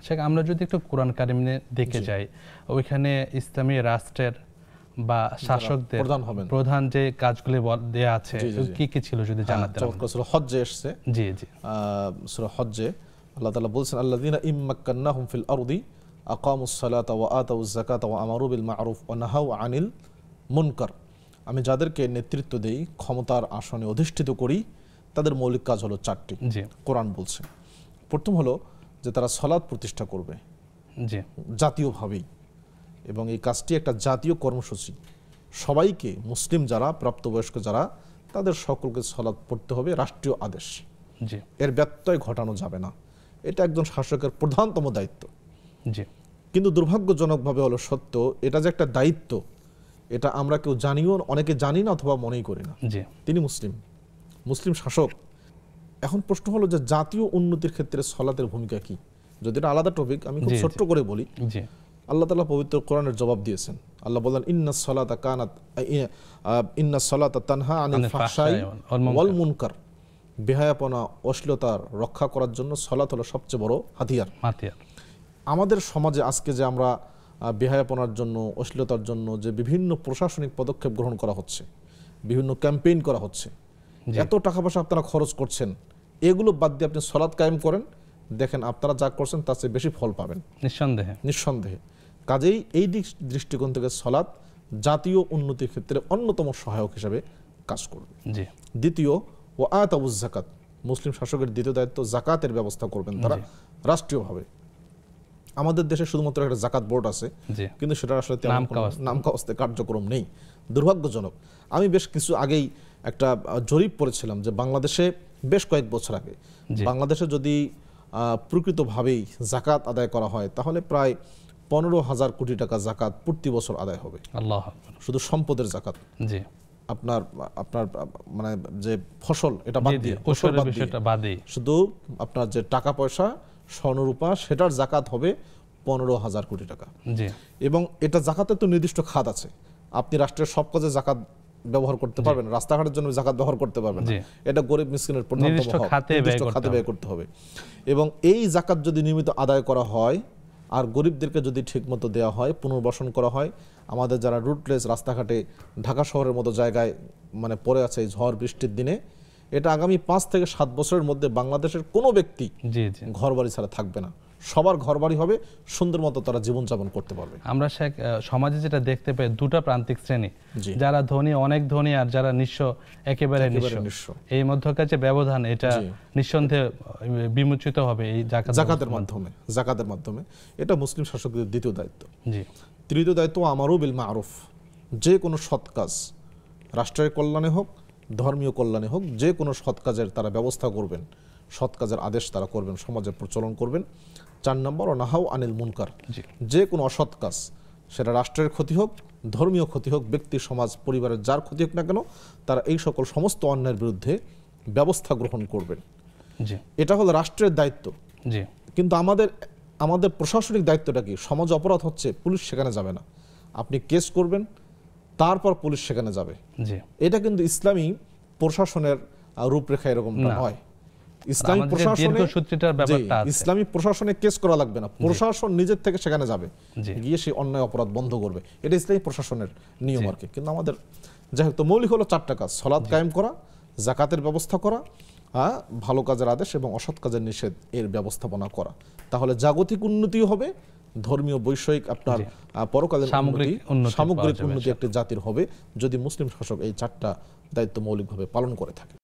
শেখ, আমরা যদি একটু কোরআন কারিমে দেখে যাই, ওইখানে ইসলামী রাষ্ট্রের বা শাসকদের প্রধান যে কাজগুলি দেয়া আছে কি কি ছিল যদি জানাতেন। সূরা হজ্জে এসেছে। জি জি, সূরা হজ্জে আল্লাহ তাআলা বলছেন, আল্লাযীনা ইম্মাক্কান্নাহুম ফিল আরদি আকামুস সালাতা ওয়া আতাউজ যাকাতা ওয়া আমারু বিল মা'রুফ ওয়া নাহাউ আনিল মুনকার। আমি যাদেরকে নেতৃত্ব দেই, ক্ষমতার আসনে অধিষ্ঠিত করি, তাদের মৌলিক কাজ হলো 4টি। কোরআন বলছে, প্রথম হলো যে তারা সালাত প্রতিষ্ঠা করবে জাতীয়ভাবেই, এবং এই কাজটি একটা জাতীয় কর্মসূচি। সবাইকে, মুসলিম যারা, প্রাপ্তবয়স্ক যারা, তাদের সকলকে সালাত পড়তে হবে, রাষ্ট্রীয় আদেশ। এর ব্যত্যয় ঘটানো যাবে না। এটা একজন শাসকের প্রধানতম দায়িত্ব। কিন্তু দুর্ভাগ্যজনকভাবে হলো সত্য, এটা যে একটা দায়িত্ব, এটা আমরা কেউ জানিও, অনেকে জানি না অথবা মনেই করি না। তিনি মুসলিম শাসক। এখন প্রশ্ন হলো যে জাতীয় উন্নতির ক্ষেত্রে সালাতের ভূমিকা কি? যদি এটা আলাদা টপিক, আমি খুব ছোট্ট করে বলি। আল্লাহ তাআলা পবিত্র কোরআনের জবাব দিয়েছেন। আল্লাহ বলেন, ইন্নাস সালাতা তানহা আনিল ফাহশাই ওয়াল মুনকার। বেহায়াপনা, অশ্লীলতার রক্ষা করার জন্য সালাত হলো সবচেয়ে বড় হাতিয়ার। আমাদের সমাজে আজকে যে আমরা বেহায়াপনার জন্য, অশ্লীলতার জন্য যে বিভিন্ন প্রশাসনিক পদক্ষেপ গ্রহণ করা হচ্ছে, বিভিন্ন ক্যাম্পেইন করা হচ্ছে, এত টাকা পয়সা আপনারা খরচ করছেন, এগুলো বাদ দিয়ে আপনি সালাত কায়েম করেন, দেখেন আপনারা যা করছেন তার চেয়ে বেশি ফল পাবেন নিঃসন্দেহে। কাজেই এই দৃষ্টিকোণ থেকে সালাত জাতীয় উন্নতির ক্ষেত্রে অন্যতম সহায়ক হিসেবে কাজ করবে। দ্বিতীয়, ওয়া আতাউজ যাকাত। মুসলিম শাসকের দ্বিতীয় দায়িত্ব যাকাতের ব্যবস্থা করবেন তারা রাষ্ট্রীয়ভাবে। আমাদের দেশে শুধুমাত্র একটা যাকাত বোর্ড আছে, কিন্তু সেটা আসলে নাম কাওয়াস্তে কার্যক্রম নেই। দুর্ভাগ্যজনক। আমি বেশ কিছু আগেই একটা জরিপ পড়েছিলাম যে বাংলাদেশে, বেশ কয়েক বছর আগে, বাংলাদেশে যদি প্রকৃতভাবেই যাকাত আদায় করা হয়, তাহলে প্রায় 15,000 কোটি টাকা যাকাত প্রতি বছর আদায় হবে। শুধু সম্পদের যাকাত, আপনার মানে যে ফসল, এটা বাদ দিয়ে শুধু আপনার যে টাকা পয়সা, স্বর্ণরূপা, সেটার যাকাত হবে 15,000 কোটি টাকা। এবং এটা যাকাতের তো নির্দিষ্ট খাত আছে। আপনি রাষ্ট্রের সব কাজে যাকাত ব্যবহার করতে পারবেন, রাস্তাঘাটের জন্য যাকাত ব্যবহার করতে পারবেন না। এটা গরিব মিসকিনের নির্দিষ্ট খাতে ব্যয় করতে হবে। এবং এই যাকাত যদি নিয়মিত আদায় করা হয়, আর গরিবদেরকে যদি ঠিকমতো দেওয়া হয়, পুনর্বাসন করা হয়, আমাদের যারা রুটলেস রাস্তাঘাটে ঢাকা শহরের মতো জায়গায় মানে পড়ে আছে এই ঝড় বৃষ্টির দিনে, এটা আগামী 5 থেকে 7 বছরের মধ্যে বাংলাদেশের কোনো ব্যক্তি ঘরবাড়ি ছাড়া থাকবে না। সবার ঘরবাড়ি হবে, সুন্দর মতো তারা জীবনযাপন করতে পারবে। আমরা সমাজে যেটা দেখতে পাই, দুটা প্রান্তিক শ্রেণী, যারা ধনী, অনেক ধনী, আর যারা নিঃস্ব, একেবারে নিঃস্ব। এই মধ্যকার যে ব্যবধান, এটা নিঃসন্দেহে বিমোচিত হবে এই যাকাতের মাধ্যমে। এটা মুসলিম শাসকদের দ্বিতীয় দায়িত্ব। তৃতীয় দায়িত্ব আমারু বিল মা'রুফ। যে কোনো সৎ কাজ, রাষ্ট্রের কল্যাণে হোক, ধর্মীয় কল্যাণে হোক, যে কোনো সৎ কাজের তারা ব্যবস্থা করবেন, সৎ কাজের আদেশ তারা করবেন, সমাজে প্রচলন করবেন। 4 নম্বর, নাহাউ আনিল মুনকার। যে কোনো অসৎ কাজ, সেটা রাষ্ট্রের ক্ষতি হোক, ধর্মীয় ক্ষতি হোক, ব্যক্তি, সমাজ, পরিবারের যার ক্ষতি হোক না কেন, তারা এই সকল সমস্ত অন্যায়ের বিরুদ্ধে ব্যবস্থা গ্রহণ করবেন। এটা হলো রাষ্ট্রের দায়িত্ব। কিন্তু আমাদের প্রশাসনিক দায়িত্বটা কি? সমাজ অপরাধ হচ্ছে, পুলিশ সেখানে যাবে না, আপনি কেস করবেন, তারপর পুলিশ সেখানে যাবে। এটা কিন্তু ইসলামী প্রশাসনের রূপরেখা এরকমটা নয়। ইসলামী প্রশাসনে কেস করা লাগবে না, প্রশাসন নিজের থেকে সেখানে যাবে, গিয়ে সেই অন্যায় অপরাধ বন্ধ করবে। এটা ইসলামী প্রশাসনের নিয়ম আর কি। কিন্তু আমাদের যাই হোক, তো মৌলিক হলো 4টা কাজ: সালাত কায়েম করা, যাকাতের ব্যবস্থা করা, ভালো কাজের আদেশ এবং অসৎ কাজের নিষেধ, এর ব্যবস্থাপনা করা। তাহলে জাগতিক উন্নতিও হবে, ধর্মীয়, বৈষয়িক, আপনার পরকালীন সামগ্রিক উন্নতি একটি জাতির হবে, যদি মুসলিম শাসক এই 4টা দায়িত্ব মৌলিকভাবে পালন করে থাকে।